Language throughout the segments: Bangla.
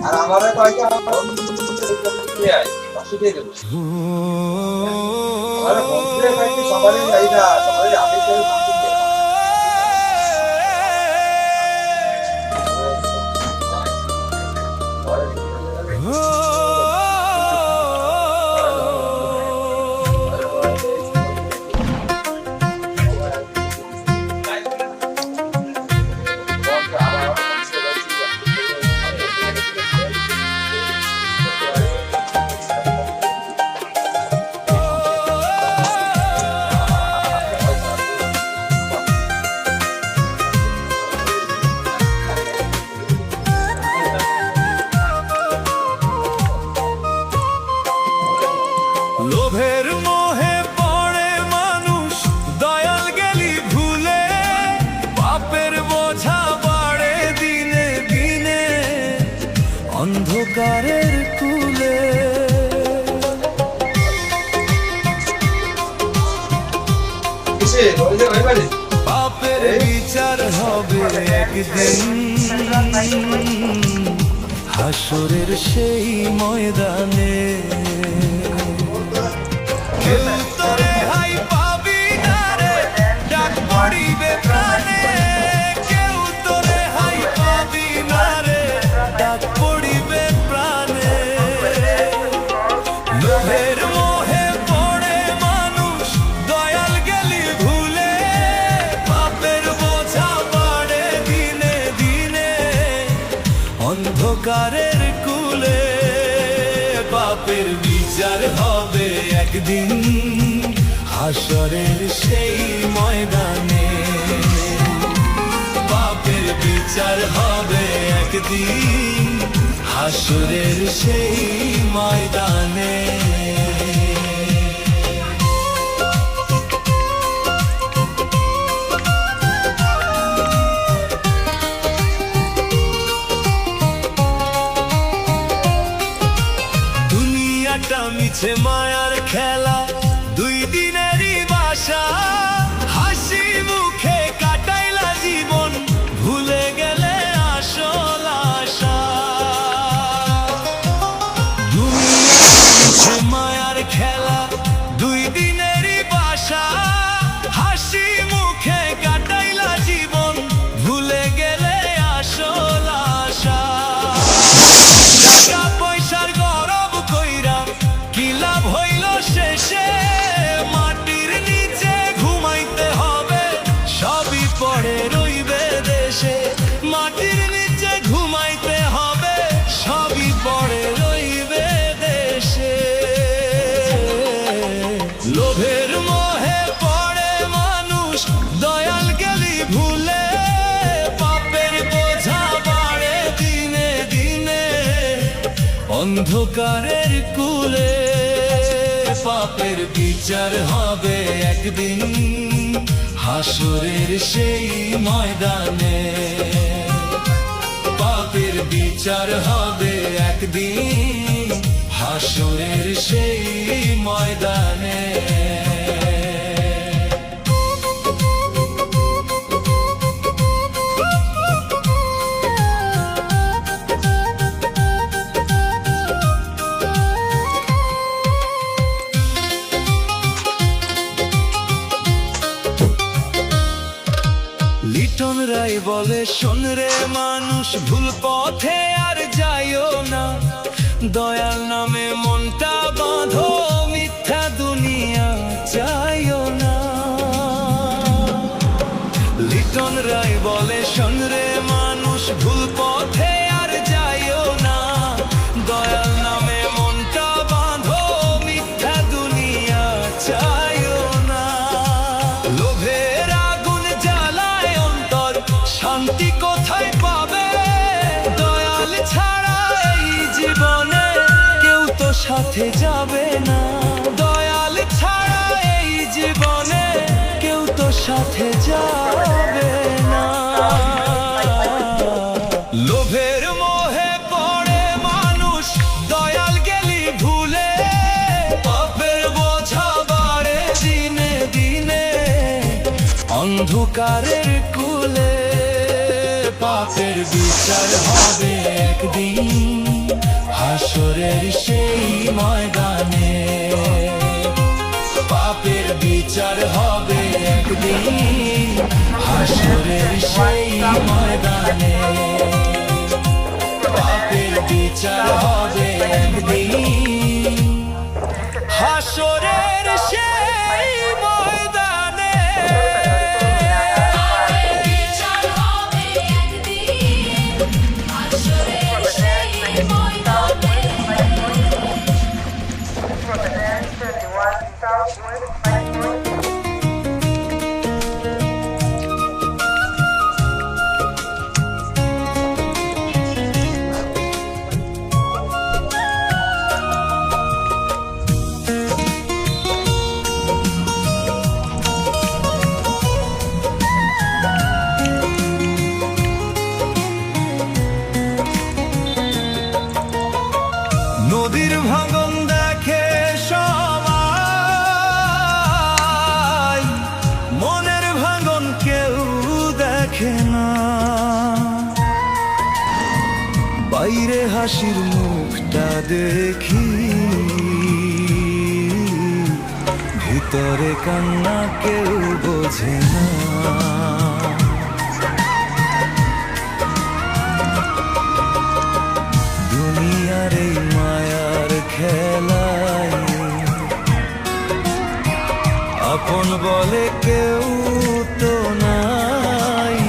আর আমারে কয়টা দিয়ে আই পাশে দিয়ে দেব আরে বন্ধুদের কাছে সবারই চাহিদা সবারই আগে থেকে পাশে দিয়ে লোভের মোহে পড়ে মানুষ দয়াল গেলি ভুলে পাপের বোঝা বাড়ে দিনে দিনে অন্ধকারের কুলে পাপের বিচার হবে একদিন হাসরের সেই ময়দানে কেউ তোরে হাই পাবি না রে ডাক পড়িবে প্রাণে কেউ তোরে হাই পাবি না রে ডাক পড়িবে প্রাণে লোভের মোহে পড়ে মানুষ দয়াল গেলি ভুলে পাপের বোঝা বাড়ে দিনে দিনে অন্ধকারের কুলে পাপের বিচার হবে একদিন হাসরের সেই ময়দানে পাপের বিচার হবে একদিন হাসরের সেই ময়দানে দুনিয়াটা মিছে মায়ার খেলা দুই দিনেরই বাসা হাসি মুখে কাটাইলা জীবন ভুলে গেলে আসল আশা দুনিয়াটা মিছে মায়ার খেলা দুই দিনেরই বাসা হাসি মুখে কাটাইলা জীবন ভুলে গেলে আসল আশা টাকা পয়সার গরব কইরা কি লাভ হইল শেষে মাটির নিচে ঘুমাইতে হবে সবই পড়ে রইবে দেশে মাটির নিচে ঘুমাইতে হবে সবই পড়ে রইবে দেশে লোভের মোহে পড়ে মানুষ দয়াল গেলি ভুলে পাপের বোঝা বাড়ে দিনে দিনে অন্ধকারের কুলে পাপের বিচার হবে একদিন হাসরের সেই ময়দানে পাপের বিচার হবে একদিন হাসরের সেই ময়দানে লিটন রায় বলে শোন রে মানুষ ভুল পথে আর যাইও না দয়াল নামে মনটা বাঁধো মিথ্যা দুনিয়া চাইও না লিটন রায় বলে শোন রে মানুষ ভুল পথে আর যাইও না দয়াল নামে মনটা বাঁধো মিথ্যা দুনিয়া চাইও না লোভের আগুন জ্বালায় অন্তর শান্তি কোথায় পাবে দয়াল ছাড়া এই জীবনে কেউ তো সাথে যাবে না দয়াল ছাড়া এই জীবনে কেউ তো সাথে যাবে না লোভের মোহে পড়ে মানুষ দয়াল গেলি ভুলে পাপের বোঝা বাড়ে দিনে দিনে অন্ধকারের কুলে পাপের পাপের বিচার হবে একদিন হাসরের সেই ময়দানে, পাপের বিচার হবে একদিন হাসরের সেই ময়দানে, পাপের বিচার হবে একদিন হাসরের সেই ময়দানে। নদীর ভাঙন দেখে সবাই, মনের ভাঙন কেউ দেখে না, বাইরে হাসির মুখটা দেখি, ভিতরে কান্না কেউ বোঝে না। দুনিয়ার এই মায়ার খেলায় আপন বলে কেউ তো নাই,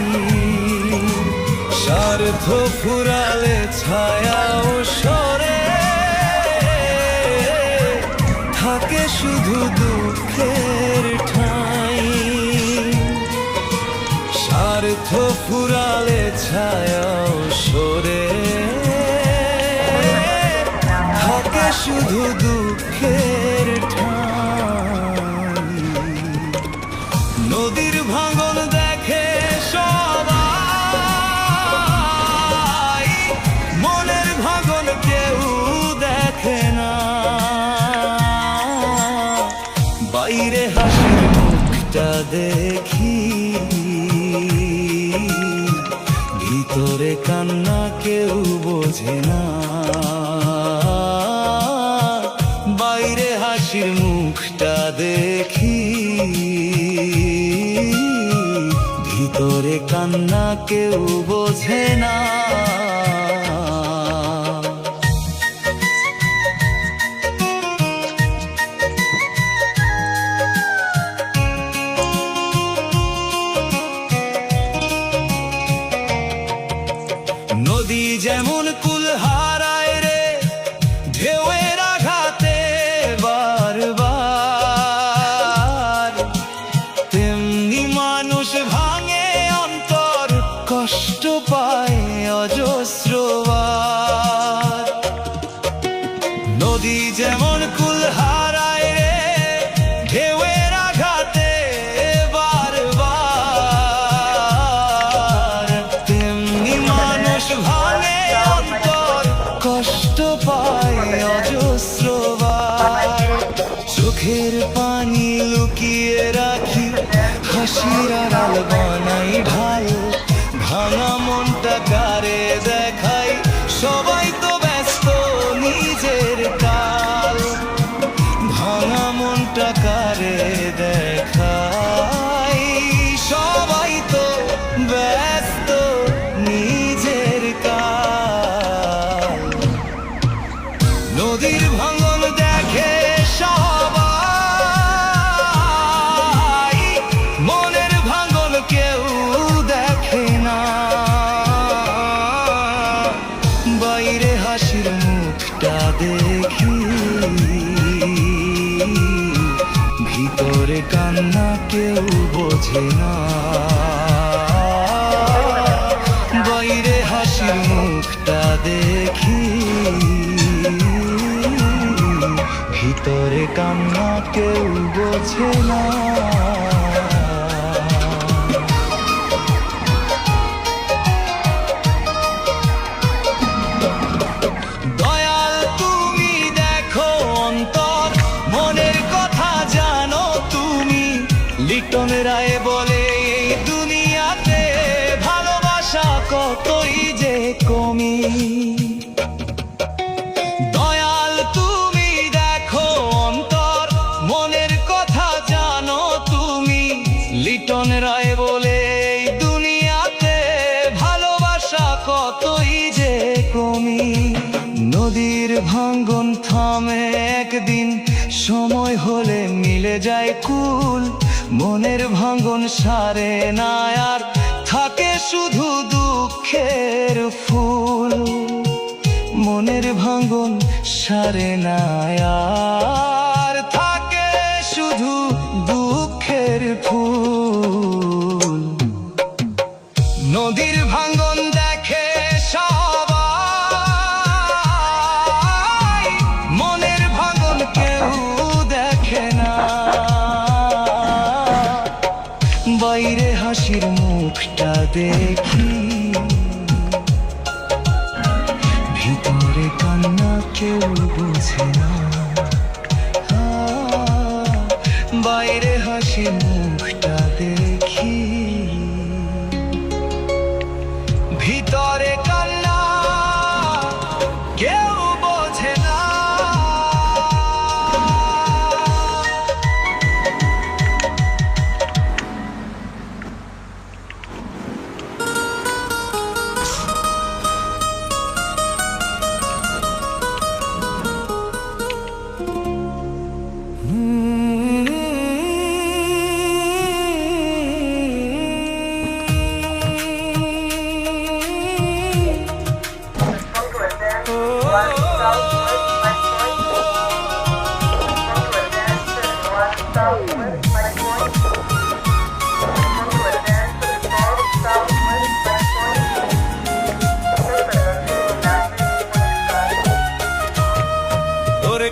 স্বার্থ ফুরালে ছায়াও সরে, থাকে শুধু দুঃখের ঠাঁই, স্বার্থ ফুরালে ছায়াও সরে, থাকে শুধু দুঃখের ঠাঁই। নদীর ভাঙন দেখে সবাই, মনের ভাঙন কেউ দেখে না, বাইরে হাসির মুখটা দেখি, ভিতরে কান্না কেউ বোঝে না, বাইরে হাসির মুখটা দেখি, ভিতরে কান্না কেউ বোঝে না। নদী যেমন কুল হারায় রে ঢেউয়ের আঘাতে বারবার, তেমনি মানুষ ভাঙে অন্তর, কষ্ট পায় অজস্রবার। নদী যেমন কুল হারায় রে ঢেউয়ের আঘাতে বারবার, তেমনি মানুষ ভাঙে অন্তর, কষ্ট পায় অজস্রবার। চোখের পানি লুকিয়ে রাখি, হাসির আড়াল বানাই ঢাল, ভাঙা মনটা কারে দেখাই, সবাই তো ব্যস্ত নিজের কাল, ভাঙা মনটা কারে দেখাই, সবাই তো ব্যস্ত নিজের কাল। নদীর ভাঙন দেখে সবাই, মনের ভাঙন কেউ দেখে না, বাইরে হাসির মুখটা দেখি, ভিতরে কান্না কেউ বোঝে না, বাইরে হাসির মুখটা দেখি, ভিতরে কান্না কেউ বোঝে না। দয়াল তুমি দেখো অন্তর, মনের কথা জানো তুমি, লিটন রায় বলে এই দুনিয়াতে ভালোবাসা কতই নদীর ভাঙ্গন থামে একদিন, সময় হলে মিলে যায় কুল। মনের ভাঙ্গন সারে না আর, থাকে শুধু দুঃখের ফুল। মনের ভাঙ্গন সারে না আর, থাকে শুধু দুঃখের ফুল। নদীর ভাঙ্গন দেখে সবাই, মনের ভাঙ্গন কেউ দেখে না। বাইরে হাসির মুখটা দেখি, ভিতরে কান্না কেউ বোঝে না। বাইরে হাসির মুখটা দেখি, ভিতরে কান্না কেউ বোঝে না।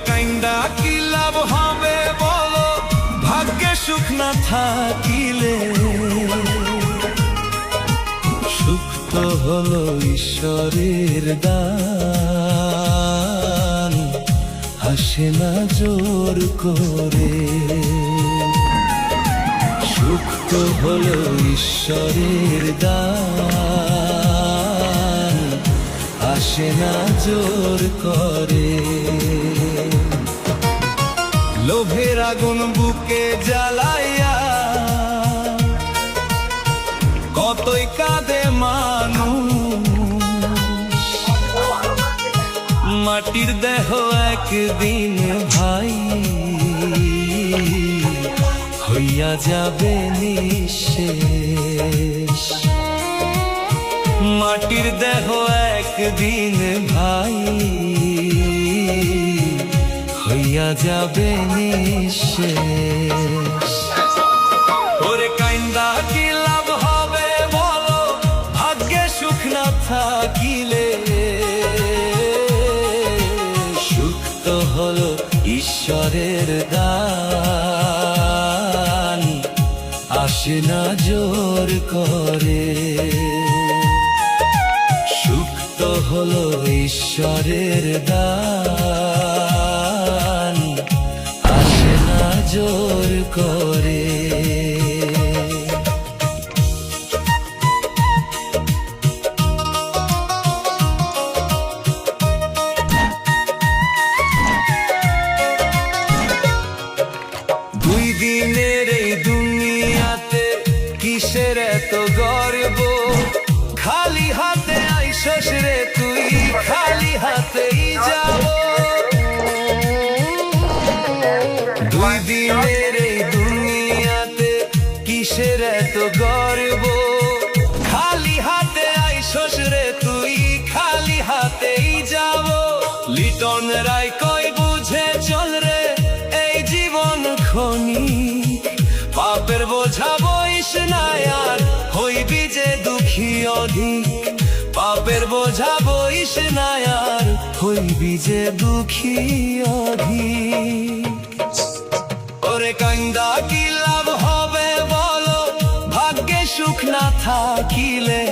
কাইন্দা কি লাভ হবে বলো, ভাগ্যে সুখ না থাকিলে। সুখ তো হলো ঈশ্বরের দান, হাসে না জোর করে। সুখ তো হলো ঈশ্বরের দান, আসে না জোর করে। লোভের আগুন বুকে জ্বালাইয়া কতই কাঁদে মানুষ। মাটির দেহ একদিন ভাই হইয়া যাবে নিঃশেষ। মাটির দেহ একদিন ভাই হইয়া যাবে নিঃশেষ। ওরে কাইন্দা কি লাভ হবে বলো, ভাগ্যে সুখ না থাকিলে। সুখ তো হলো ঈশ্বরের দান, আসে না জোর করে। সুখ তো হলো ঈশ্বরের দান, আসে না জোর করে। দুই দিনের এই দুনিয়াতে কিসের এত গর্ব, খালি হাতে আইসস রে তুই, খালি হাতেই যাব। দুই দিনের এই দুনিয়াতে কিসের এত গর্ব, খালি হাতে আইসস রে তুই, খালি হাতেই যাব। লিটন রায় কই বুঝে চল রে এই জীবন ক্ষণিক, পাপের বোঝা বইস না আর, হইবি যে দুঃখী অধিক। পাপের বোঝা বইস না আর, হইবি যে দুঃখী অধিক। ওরে কাইন্দা কি লাভ হবে বলো, ভাগ্যে সুখ না থাকিলে।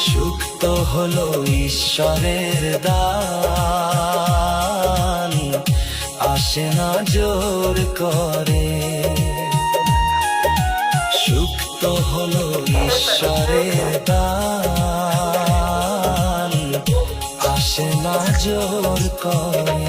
সুখ তো হলো ঈশ্বরের দান, আসে না জোর করে। সুখ তো হলো ঈশ্বরের দান, আসে না জোর করে।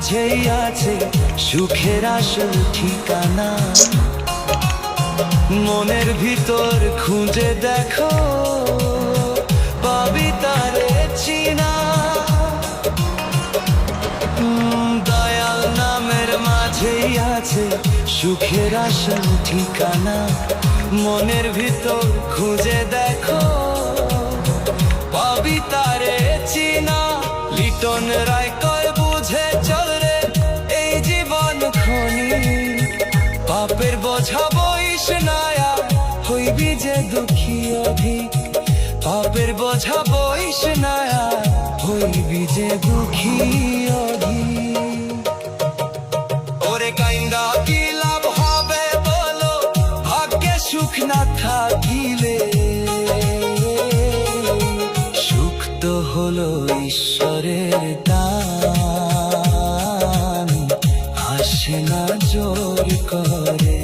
মাঝেই আছে সুখের আসল ঠিকানা। মনের ভিতর খুঁজে দেখো, পাবি তারে চিনা। দয়াল নামের মাঝেই আছে সুখের আসল ঠিকানা। মনের ভিতর খুঁজে দেখো, পাবি তারে চিনা। লিটন রায় কয় বুঝে চল রে এই জীবন খনি, পাপের বোঝা বইস নায়া হইবি যে দুঃখী অধিক। পাপের বোঝা বইস নায়া হইবি যে দুঃখী অধিক। ওরে কাইন্দা কি লাভ হবে বলো, ভাগ্যে সুখ না থাকিলে। সুখ তো হলো ঈশ্বরের দান, আসে না জোর করে।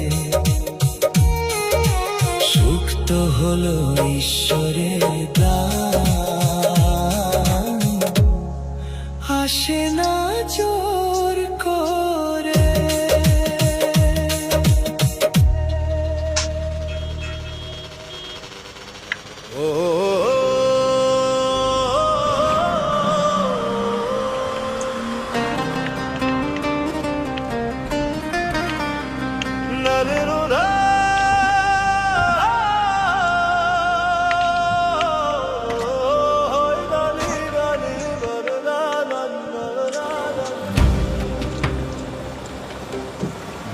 সুখ তো হলো ঈশ্বরের দান, আসে না জোর করে।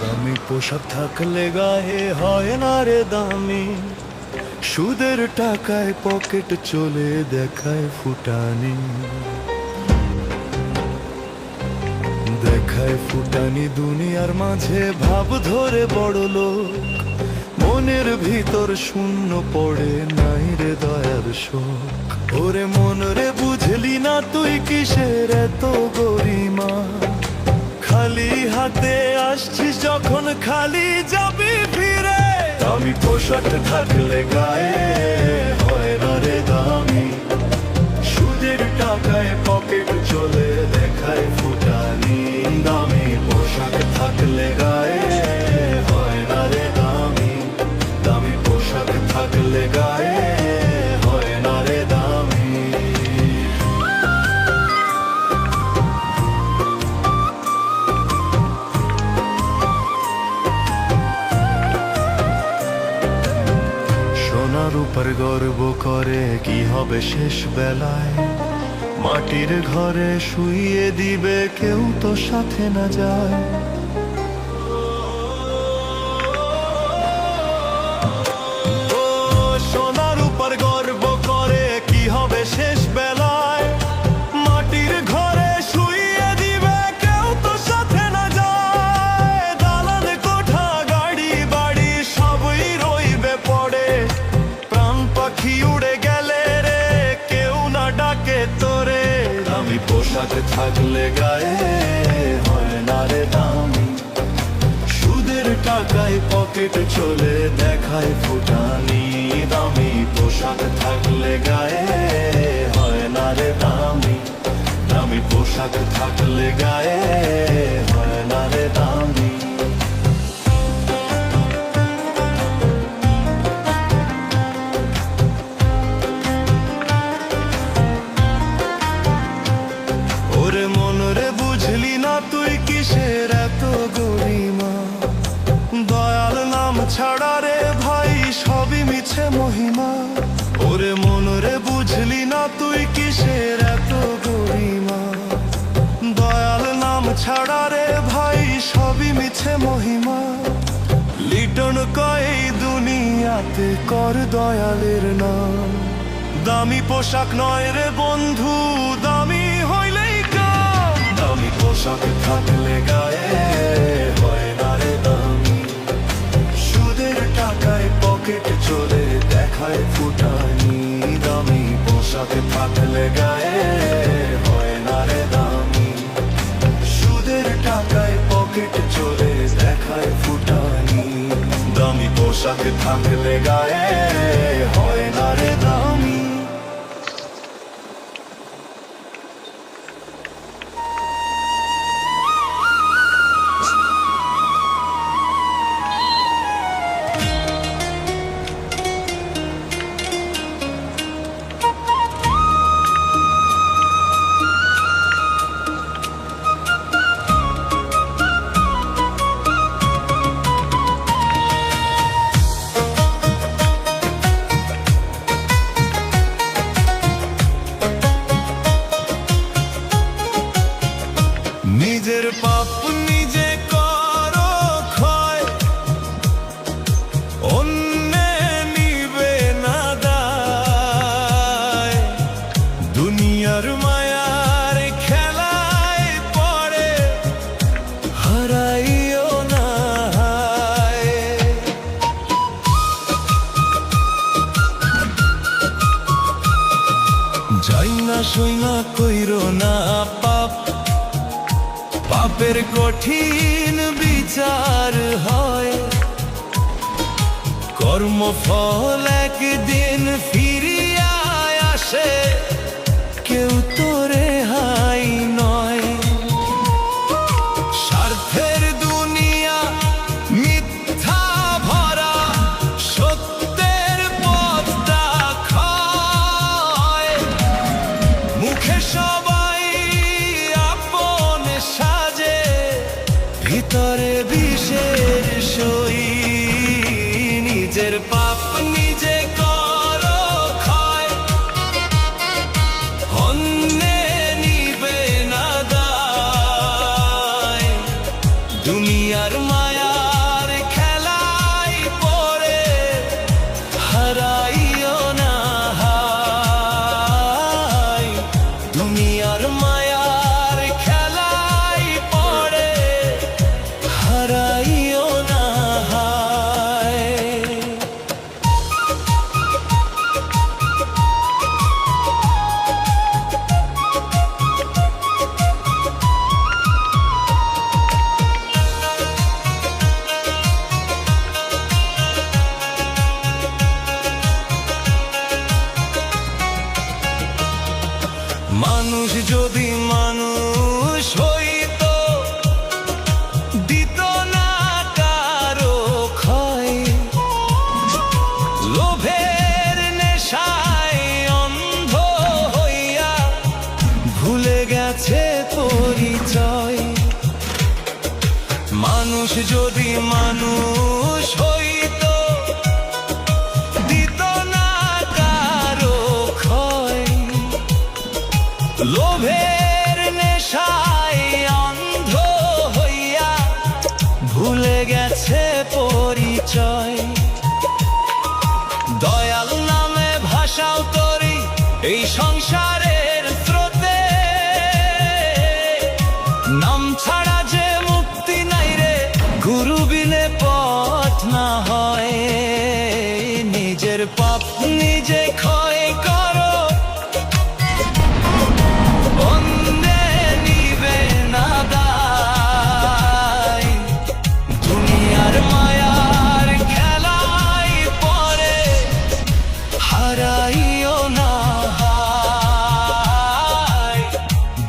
দামি পোশাক থাকলে গায়ে হয় না রে দামি, সুদের টাকায় পকেট চলে দেখায় ফুটানি। দেখায় ফুটানি দুনিয়ার মাঝে ভাব ধরে বড় লোক, মনের ভিতর শূন্য পড়ে নাই রে দয়ার শোক। ওরে মন রে বুঝলি না তুই কিসের এত গরিমা, খালি হাতে আসছিস যখন খালি যাবি ফিরে। দামি পোশাক থাকলে গায়ে হয় না রে দামি, সুদের টাকায় পকেট চলে দেখায় ফুটানি। দামি পোশাক থাকলে গায়ে হয় না রে দামি, দামি পোশাক থাকলে গায়ে হয় না রে দামি। সোনার উপর গর্ব করে কি হবে শেষ বেলায়, মাটির ঘরে শুইয়ে দিবে কেউ তো সাথে না যায়। ও সোনার উপর গর্ব করে কি হবে শেষ বেলায়, মাটির ঘরে শুইয়ে দিবে কেউ তো সাথে না যায়। দালান কোঠা গাড়ি বাড়ি সবই রইবে পড়ে, প্রাণ পাখি উড়ে গেলে রে কেউ না ডাকে তোরে। দামি পোশাক থাকলে গায়ে হয় না রে দামি, সুদের টাকায় পকেট চলে দেখায় ফুটানি। দামি পোশাক থাকলে গায়ে হয় না রে দামি, দামি পোশাক থাকলে গায়ে হয় না রে দামি। ওরে মন রে বুঝলি না তুই কিসের এত গরিমা, দয়াল নাম ছাড়া রে ভাই সবই মিছে মহিমা। ওরে মন রে বুঝলি না তুই কিসের এত গরিমা, দয়াল নাম ছাড়া রে ভাই সবই মিছে মহিমা। লিটন কয় দুনিয়াতে কর দয়ালের নাম, দামি পোশাক নয় রে বন্ধু দামি হইলেই কাম। দামি পোশাক থাকলে গায়ে হয় না রে দামি, সুদের টাকায় পকেট চলে দেখায় ফুটানি। দামি পোশাক থাকলে গায়ে হয় না রে দামি, সুদের টাকায় পকেট চলে দেখায় ফুটানি। দামি পোশাক থাকলে গায়ে হয় না রে দামি। যাই না সই না কইরো না পাপ, পাপের কঠিন বিচার হয়। কর্মফল একদিন ফিরিয়া আসে, কেউ তো রেহাই নয়। স্বার্থের দুনিয়া মিথ্যা ভরা, সত্যের পথটা ক্ষয়। মুখে সবাই আপন সাজে, ভিতরে বিষের সই। নিজের পাপ নিজে করো ক্ষয়, অন্যে নিবে না দায়। দুনিয়ার মায়ার খেলায় পড়ে হারাইও না হায়। দুনিয়ার মায়ার খেলায় পড়ে হারাইও না হায়। মানুষ যদি মানুষ হইতো, দিত না কারো ক্ষয়। লোভের নেশায় অন্ধ হইয়া ভুলে গেছে পরিচয়। মানুষ যদি মানুষ হইতো, দিত না কারো ক্ষয়। লোভের নেশায় অন্ধ হইয়া ভুলে গেছে পরিচয়। দয়াল নামে ভাষাও তরি এই সংসারের স্রোতে, নাম ছাড়া যে মুক্তি নাই রে, গুরু বিনে পথ না হয়। নিজের পাপ নিজে ক্ষয় করো, অন্যে নিবে না দায়। দুনিয়ার মায়ার খেলায় পড়ে হারাইও না হায়।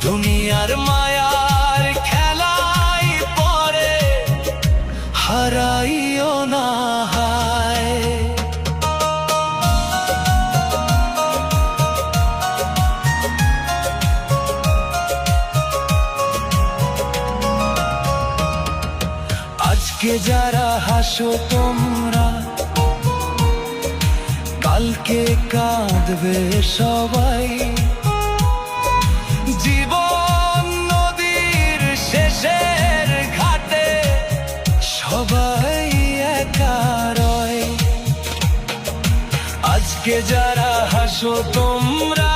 দুনিয়ার মায়ার খেলায় পড়ে হারাইও না হায়। আজকে যারা হাসো তোমরা, কালকে কাঁদবে সবাই। জীবন নদীর শেষের ঘাটে সবাই একা রয়। আজকে যারা হাসো তোমরা,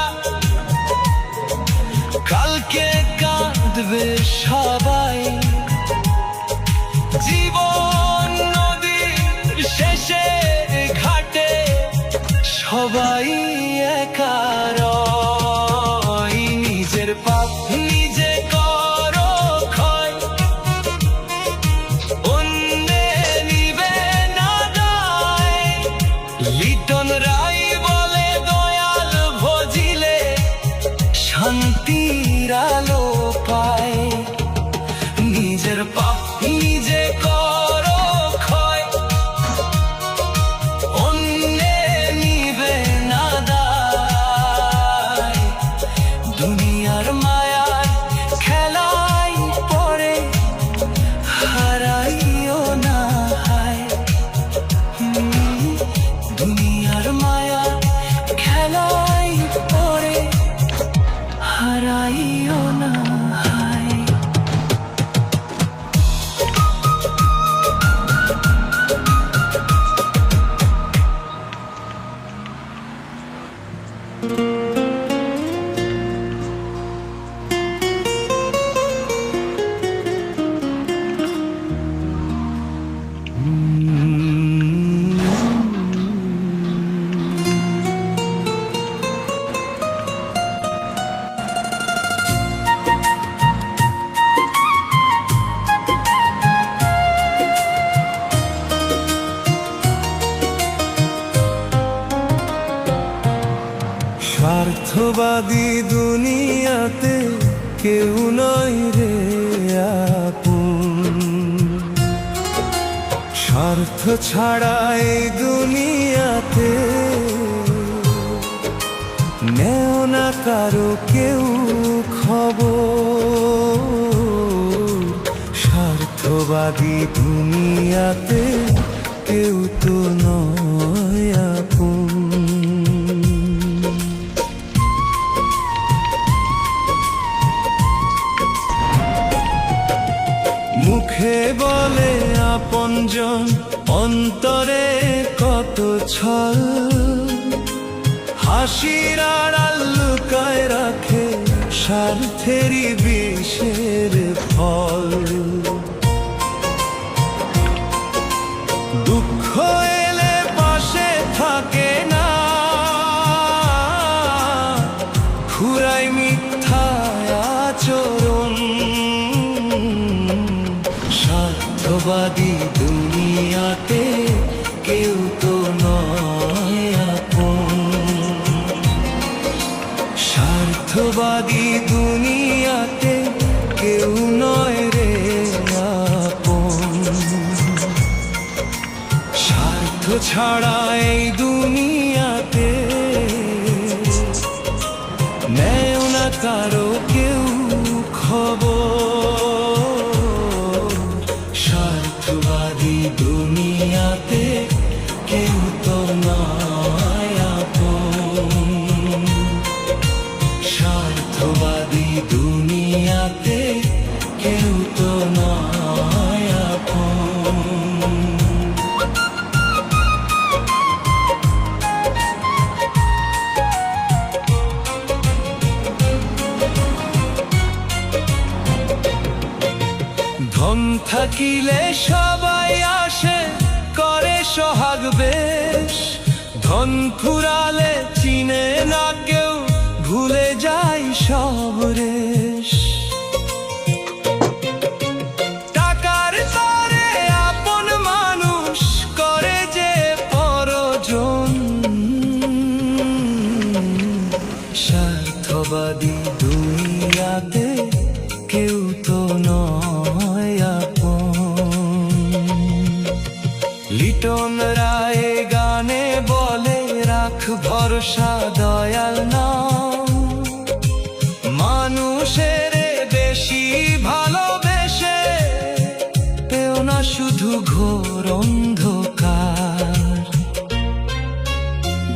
কালকে কাঁদবে সবাই। জীবন নদীর শেষে ঘাটে সবাই একা রয়। নিজের পাপ নিজে করো ক্ষয়, অন্যে নিবে না দায়। লিটন রায় বলে দয়াল ভজিলে শান্তির আলো পায়। স্বার্থবাদী দুনিয়াতে কেউ নয় রে আপন। স্বার্থ ছাড়া এই দুনিয়াতে নেও না কারো কেউ খবর। স্বার্থবাদী দুনিয়াতে কেউ তো নয় আপন। মুখে বলে আপনজন, অন্তরে কত ছল। হাসির আড়াল লুকায় রাখে স্বার্থেরই বিষের ফল। দুঃখ এলে পাশে থাকে না, ঘুরাই মিথ্যা আচরণ। স্বার্থবাদী দুনিয়াতে কেউ তো নয় আপন। স্বার্থবাদী দুনিয়াতে কেউ নয় রে আপন। স্বার্থ ছাড়া এই দুনিয়াতে নেও না কারো কেউ খবর। স্বার্থবাদী দুনিয়াতে কেউ তো নয় আপন। স্বার্থবাদী দুনিয়াতে কেউ তো নয় আপন। ধন থাকিলে সবাই আসে, করে সোহাগ বেশ। ধন ফুরালে চিনে না কেউ, ভুলে যায় সব রেশ। টাকার তরে আপন মানুষ করে যে পরজন। স্বার্থবাদী দুনিয়াতে কেউ তো নয় আপন। লিটন রায় গানে বলে রাখ ভরসা দয়াল নাম। মানুষের বেশি ভালোবেসে পেও না শুধু ঘোর অন্ধকার।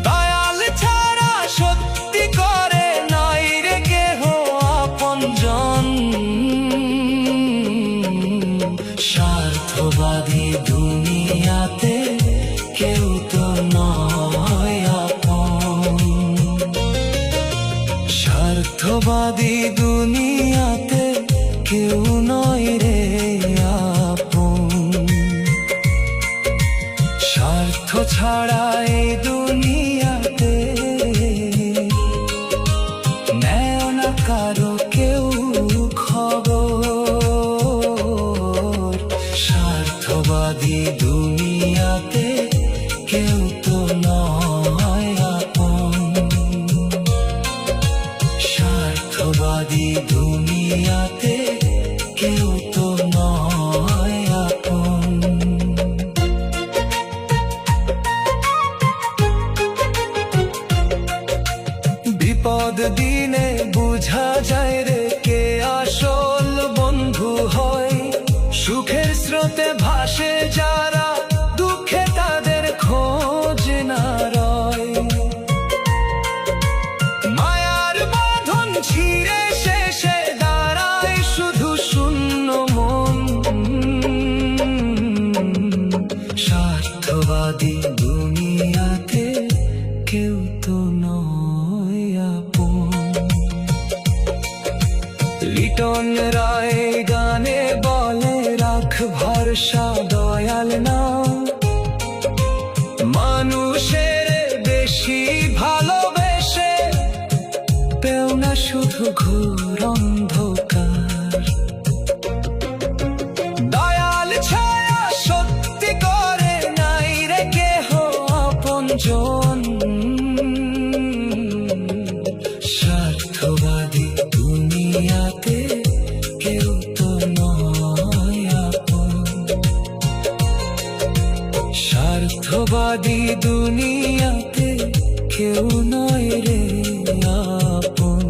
দয়াল ছাড়া সত্যি করে নাই রে কেহ আপনজন। স্বার্থবাদী দুনিয়াতে কেউ তো নয় আপন। স্বার্থবাদী দুনিয়াতে কেউ নয় রে আপন। স্বার্থ ছাড়া এই দুনিয়াতে নেও না কারো কেউ খবর। স্বার্থবাদী দুনিয়াতে কেউ তো নয় আপন। স্বার্থবাদী দুনিয়াতে কেউ তো নয় আপন। বিপদ দিনে বুঝা যায় রে কে আসল বন্ধু হয়। সুখের স্রোতে ভাসে যারা, দুঃখে তাদের খোঁজ না রয়। মায়ার বাঁধন ছিঁড়ে শেষে দাঁড়ায় শুধু শূন্য মন। স্বার্থবাদী দুনিয়াতে কেউ তো নয় আপন। লিটন রায় গানে বলে রাখ ভরসা দয়াল নাম। মানুষের বেশি ভালোবেসে পেও না শুধু ঘোর অন্ধকার। দয়াল ছায়া সত্যি করে নাই রে কেহ আপনজন। স্বার্থবাদী দুনিয়াতে কেউ নয় রে আপন।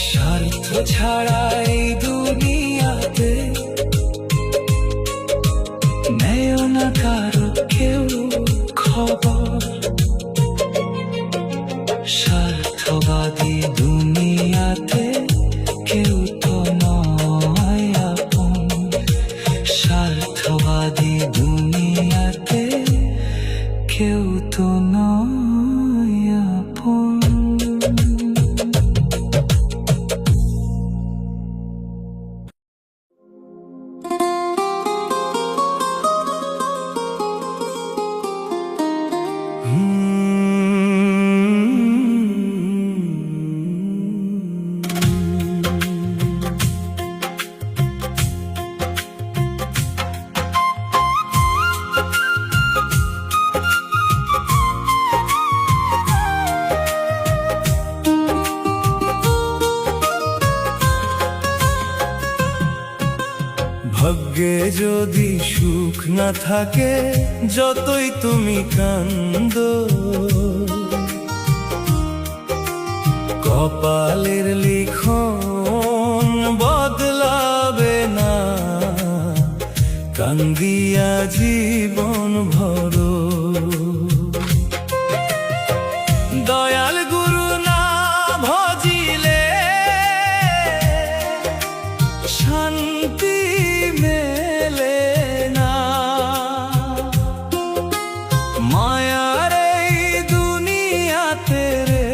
স্বার্থ ছাড়া এই দুনিয়াতে নেয় না কারো কেউ খবর। স্বার্থবাদী দুনিয়াতে কেউ তো নয় আপন। স্বার্থবাদী দুনিয়াতে কেউ তো নয় আপন। ভাগ্যে যদি সুখ না থাকে, যতই তুমি কান্দো, কপালের লিখন বদলাবে না, কান্দিয়া জীবন ভরো। দয়াল গুরু না ভজিলে শান্তি মেলে না। মায়ার এই দুনিয়াতে রে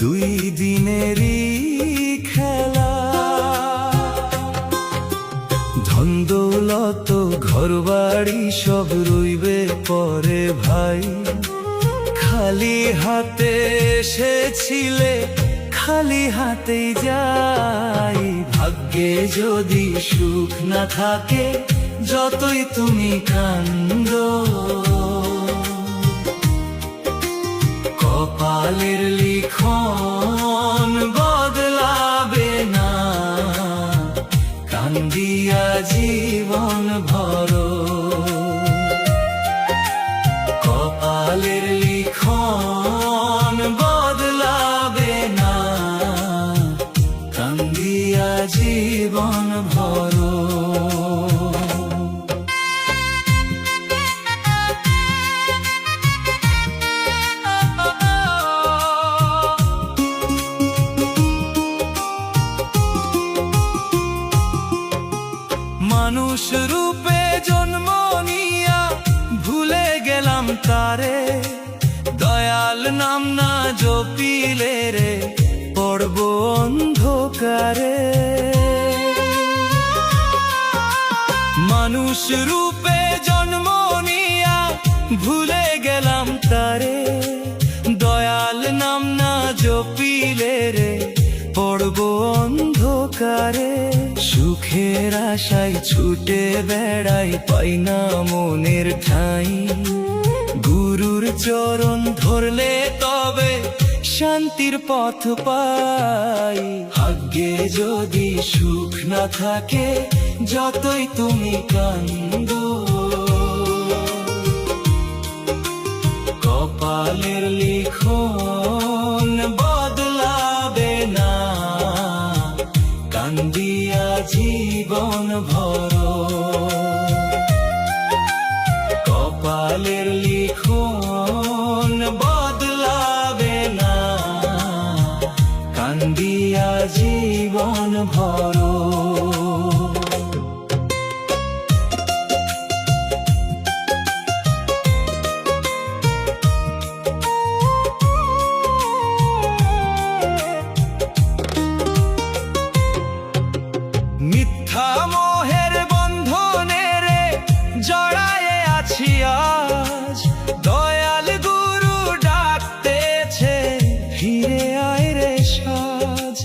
দুই দিনেরই খেলা। ধন দৌলত ঘর বাড়ি সব রইবে পরে ভাই, খালি হাতে এসেছিলে খালি হাতেই যাই। ভাগ্যে যদি সুখ না থাকে, যতই তুমি কান্দো, কপালের লিখন বদলাবে না, কান্দিয়া জীবন ভরো। কপালের লিখন বদলাবে না, কান্দিয়া জীবন ভরো। মানুষ রূপে জন্ম নিয়া ভুলে গেলাম তারে, দয়াল নাম না জপিলে রে পড়ব অন্ধকারে। মানুষ রূপে জন্ম নিয়া ভুলে গেলাম তারে, দয়াল নাম না জপিলে রে পড়ব অন্ধকারে। সুখের আশায় ছুটে বেড়াই, পাই না মনের ঠাঁই, গুরুর চরণ ধরলে তবে শান্তির পথ পাই। ভাগ্যে যদি সুখ না থাকে, যতই তুমি কান্দো, কপালের লিখন বদলাবে না, কান্দিয়া জীবন ভরো। কপালের লিখন বদলাবে না, কান্দিয়া জীবন ভরো। মিথ্যা মোহের বন্ধনে রে জড়ায়ে আছি আজ, দয়াল গুরু ডাকতেছে ফিরে আয় রে সাজ।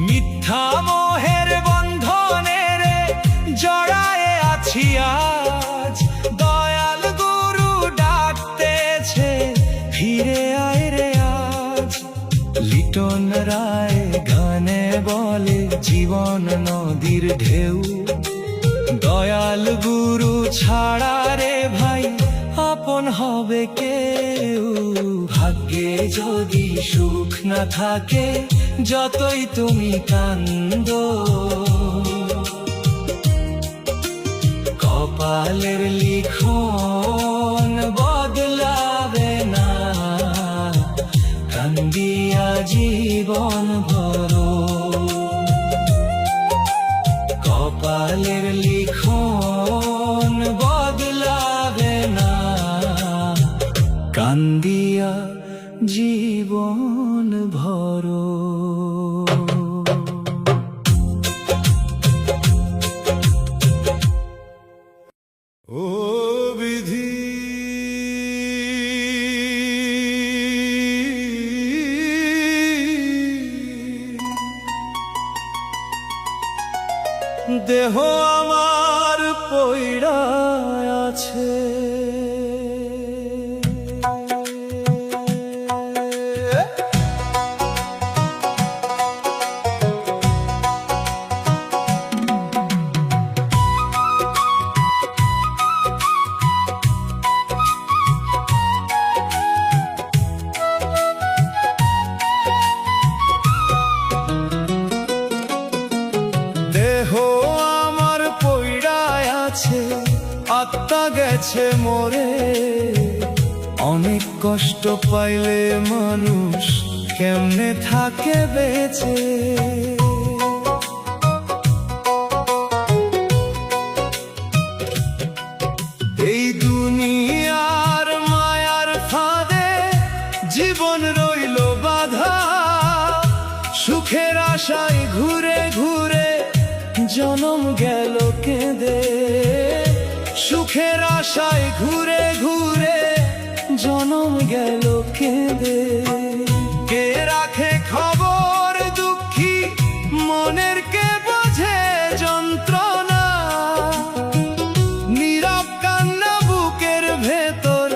মিথ্যা মোহের বন্ধনে রে জড়ায়ে আছি আজ, দয়াল গুরু ডাকতেছে ফিরে আয় রে আজ। লিটন রায় গানে বলে জীবন নদীর ঢেউ। দয়াল গুরু ছাড়া রে ভাই আপন হবে কেউ। ভাগ্যে যদি সুখ না থাকে যতই তুমি কান্দো, কপালের লিখন বদলাবে না, কান্দিয়া জীবন ভরো। কপালের লিখন বদলাবে না, কান্দিয়া জীবন ভরো। ও বিধি দেহ আমার পইড়া আছে, আত্মা গেছে মরে। অনেক কষ্ট পাইলে মানুষ কেমনে থাকে বেঁচে। এই দুনিয়ার মায়ার ফাঁদে জীবন রইল বাধা, সুখের আশায় ঘুরে ঘুরে জনম গেল কেঁদে। সুখের আশায় ঘুরে ঘুরে জনম গেল কেঁদে। কে রাখে খবর দুঃখী মনের, কে বোঝে যন্ত্রণা। নীরব কান্না বুকের ভেতর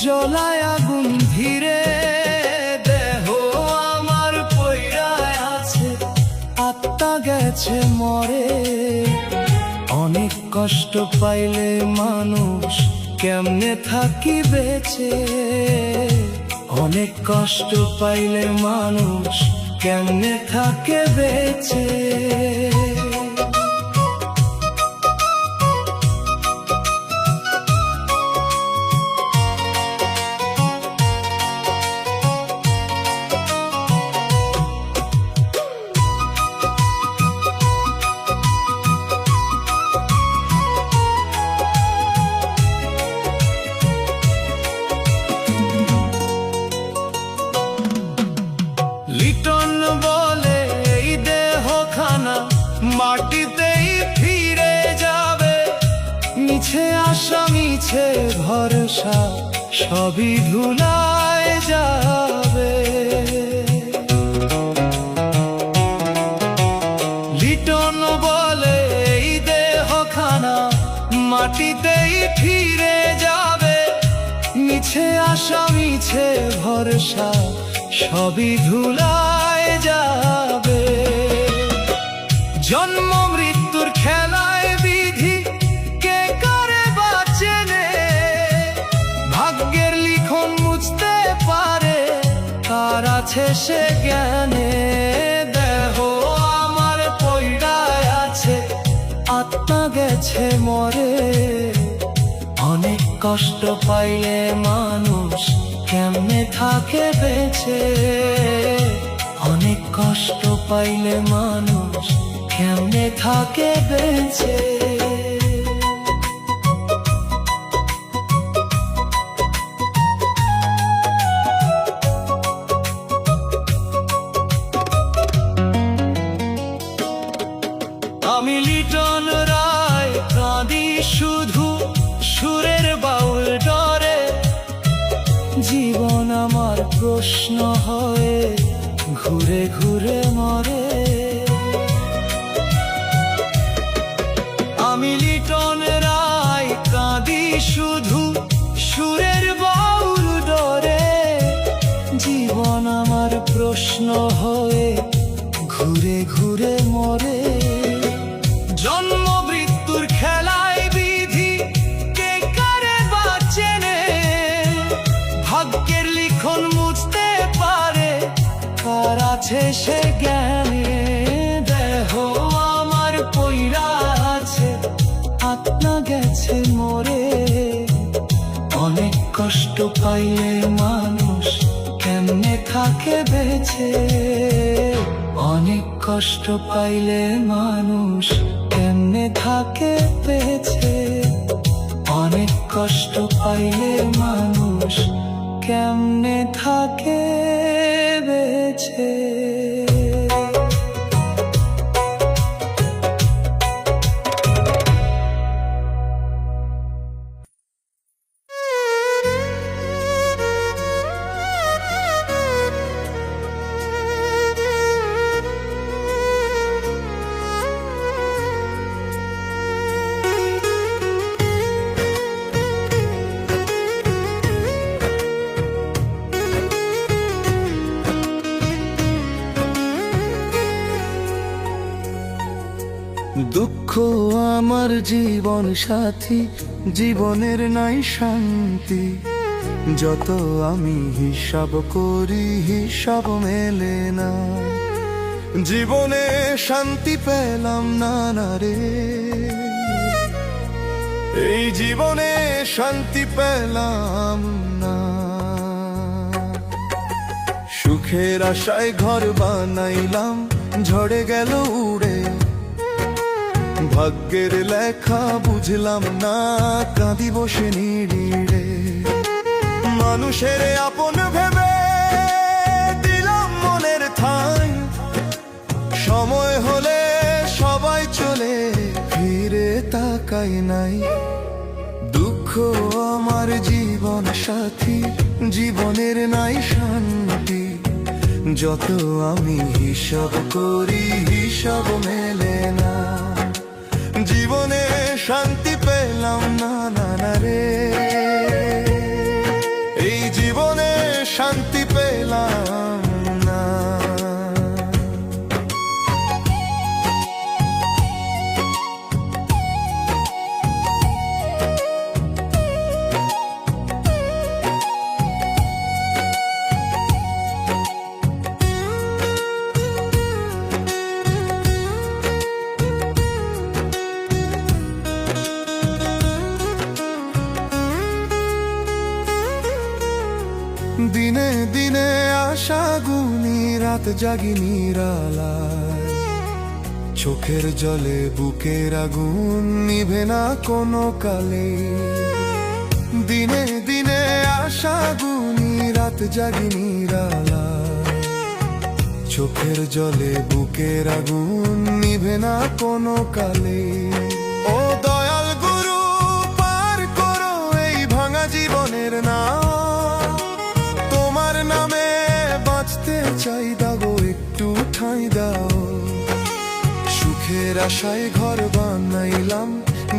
জ্বলায় আগুন ধীরে। দেহ আমার পইড়ায় আছে, আত্মা গেছে মরে। অনেক কষ্ট পাইলে মানুষ কেমনে থাকি বেঁচে। অনেক কষ্ট পাইলে মানুষ কেমনে থাকে বেঁচে। লিটন বলে এই দেহখানা মাটিতেই ফিরে যাবে। মিছে আশা মিছে ভরসা সবই ধুলায় যাবে। লিটন বলে এই দেহখানা মাটিতেই ফিরে যাবে। মিছে আশা মিছে ভরসা সবই ধুলায় যাবে। জন্ম মৃত্যুর খেলায় বিধি কে করে বাঁচেনে। ভাগ্যের লিখন মুছতে পারে কার আছে সে জ্ঞানে। দেহ আমার পইড়ায় আছে, আত্মা গেছে মরে। অনেক কষ্ট পাইলে মানুষ কেমনে থাকে বেঁচে। অনেক কষ্ট পাইলে মানুষ কেমনে থাকে বেঁচে। আমি লিটন রায় কাঁদি শুধু সুরের বাউল ডরে। জীবন আমার প্রশ্ন হয়ে ঘুরে ঘুরে মরে। আমি লিটন রায় কাঁদি শুধু সুরের বাউল ডরে। জীবন আমার প্রশ্ন হয়ে ঘুরে ঘুরে মরে। আছে সে জ্ঞানে, দেহ আমার পইরা আছে, আত্মা গেছে মরে। অনেক কষ্ট পাইলে মানুষ কেমনে থাকে বেঁচে, অনেক কষ্ট পাইলে মানুষ কেমনে থাকে বেঁচে, অনেক কষ্ট পাইলে মানুষ কেমনে থাকে বেঁচে। দুঃখ আমার জীবন সাথী, জীবনের নাই শান্তি, যত আমি হিসাব করি হিসাব মেলে না। জীবনে শান্তি পেলাম না না রে, এই জীবনে শান্তি পেলাম না। সুখের আশায় ঘর বানাইলাম, ঝড়ে গেল উড়ে, ভাগ্যের লেখা বুঝলাম না, কাঁদি বসে নিড়িড়ে। মানুষের আপন ভেবে দিলাম মনের ঠাঁই, সময় হলে সবাই চলে, ফিরে তাকাই নাই। দুঃখ আমার জীবন সাথী, জীবনের নাই শান্তি, যত আমি হিসাব করি হিসাব মেলে না। জীবনে শান্তি পেলাম না না না রে, এই জীবনে শান্তি পেলাম না। দিনে দিনে আশা গুনি, রাত জাগি নিরালায়, চোখের জলে বুকের আগুন নিভে না কোনো কালে। দিনে দিনে আশা গুনি, রাত জাগি নিরালায়, চোখের জলে বুকের আগুন নিভে না কোনো কালে। ও দয়াল গুরু, পার করো এই ভাঙা জীবনের নাও, নামে বাঁচতে চাই, দাগো একটু ঠাঁই দাও। সুখের আশায় ঘর বানাইলাম,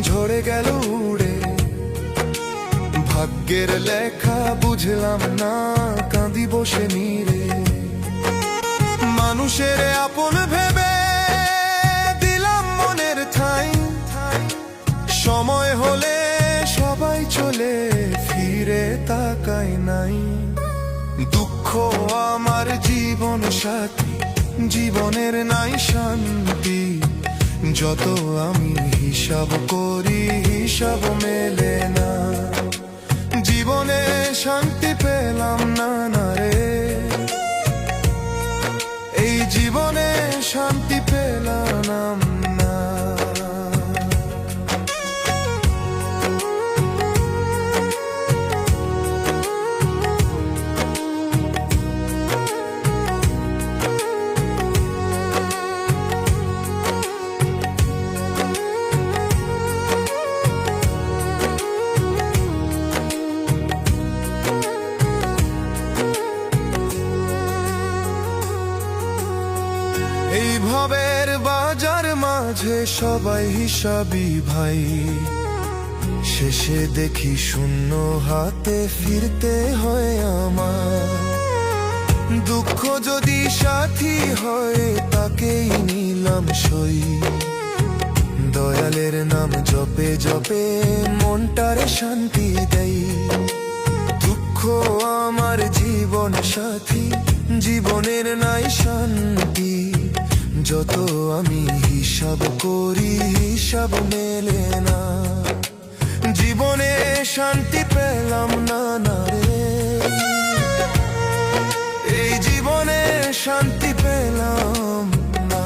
ঝরে গেল উড়ে, ভাগ্যের লেখা বুঝলাম না, কাঁদি বসে নিরে। মানুষের আপন ভেবে দিলাম মনের ঠাঁই, সময় হলে সবাই চলে, ফিরে তাকাই নাই। দুঃখ আমার জীবন সাথী, জীবনের নাই শান্তি, যত আমি হিসাব করি হিসাব মেলে না। জীবনে শান্তি পেলাম না না রে, এই জীবনে শান্তি পেলাম না। এই ভবের বাজার মাঝে সবাই হিসাবি ভাই, শেষে দেখি শূন্য হাতে ফিরতে হয় আমার। দুঃখ যদি সাথী হয়, তাকেই নিলাম সই, দয়ালের নাম জপে জপে মনটারে শান্তি দেই। দুঃখ আমার জীবন জীবন সাথী, জীবনের নাই শান্তি। যত আমি হিসাব করি, হিসাব মেলে না। জীবনে শান্তি পেলাম না, না রে। এই জীবনে শান্তি পেলাম না।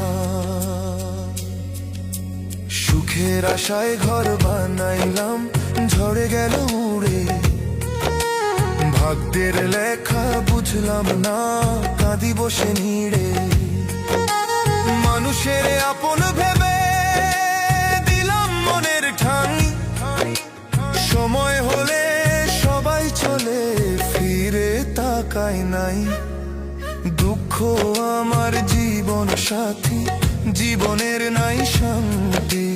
সুখের আশায় ঘর বানাইলাম, ঝড়ে গেল উড়ে। ভাগ্যের লেখা বুঝলাম না, কাঁদি বসে নিড়ে। মানুষের আপন ভেবে দিলাম মনের ঠান। সময় হলে সবাই চলে, ফিরে তাকায় নাই। দুঃখ আমার জীবন সাথী, জীবনের নাই শান্তি।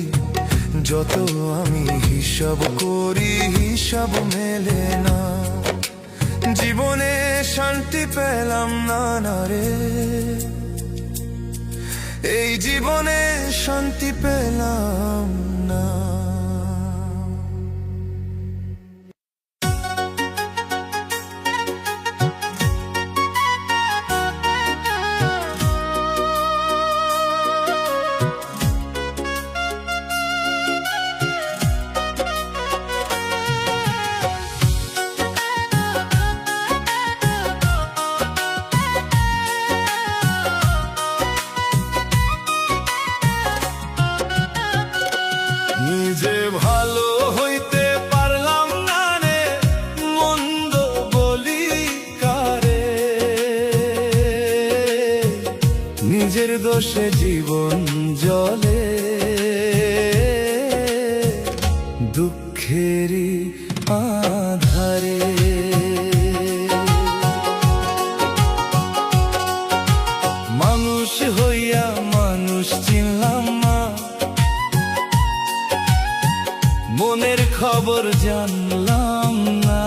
যত আমি হিসাব করি, হিসাব মেলে না। জীবনে শান্তি পেলাম না, না রে। এই জীবনে শান্তি পেলাম না। নিজে ভালো হইতে পারলাম না রে, মন্দ বলি কারে। নিজের দোষে জীবন জলে, দুঃখেরই আধারে। মানুষ হইয়া মানুষ চিনলাম না, মনের খবর জানলাম না।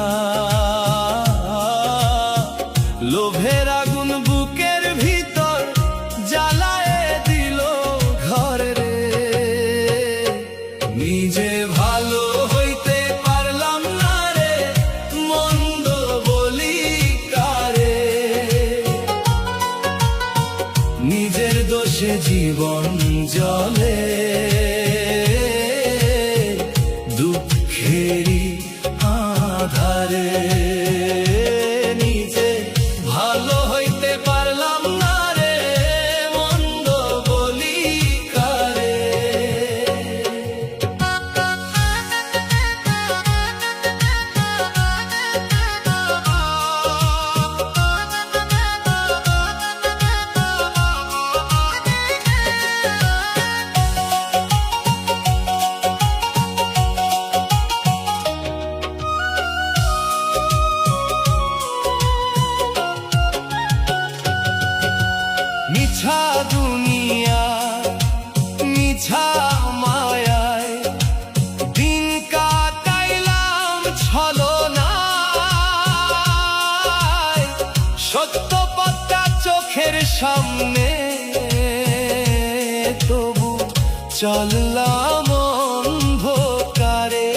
লোভের আগুন বুকের ভিতর জ্বালায় দিল ঘর রে। নিজে ভালো হইতে পারলাম না রে, মন্দ বলি কারে। নিজের দোষে জীবন জলে, দুঃখেরই আধারে। নিজে ভালো হইতে পারলাম না রে, মন্দ বলি কারে। মিছা দুনিয়া, মিছা মায়ায় দিন কাটাইলাম ছলনায়। সত্য পথটা চোখের সামনে, তবু চললাম অন্ধকারে।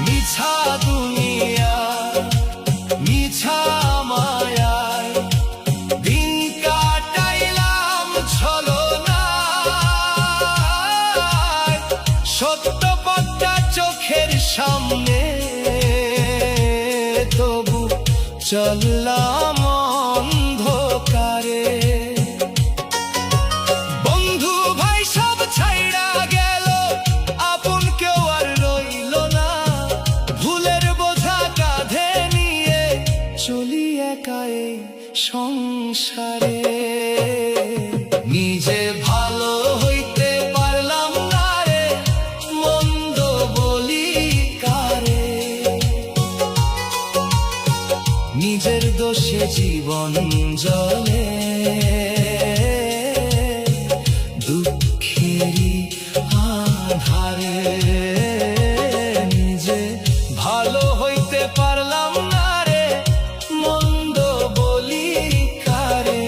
মিছা দুনিয়া, মিছা মায়ায় দিন কাটাইলাম ছলনায়। সত্য পথটা চোখের সামনে, তবু চললাম অন্ধকারে। বন্ধু ভাই সব ছাইড়া গেল, আপন কেউ আর রইল না। ভুলের বোঝা কাঁধে নিয়ে চলি একাই সংসারে। নিজে ভালো হইতে পারলাম না রে, মন্দ বলি কারে। নিজের দোষে জীবন জলে, দুঃখেরই আধারে। নিজে ভালো হইতে পারলাম না রে, মন্দ বলি কারে।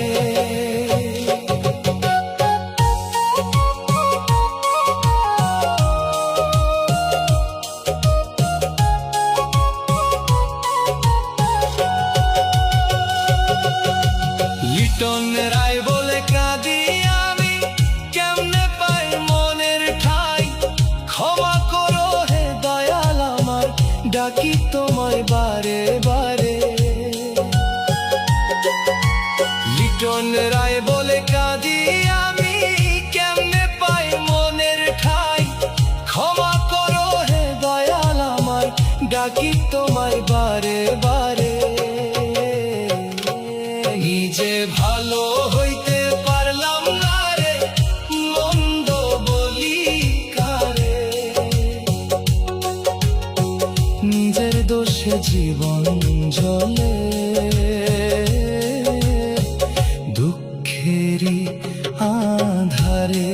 ডাকি তোমায় বারে বারে। লিটন রায় বলে কাঁদি আমি, কেমনে পাই মনের ঠাই, ক্ষমা করো হে দয়াল আমায়, ডাকি তোমায় বারে বারে। নিজে ভালো হইতে পারলাম না রে, মন্দ বলি কারে, নিজের দোষে জীবন জ্বলে, দুঃখেরই আধারে।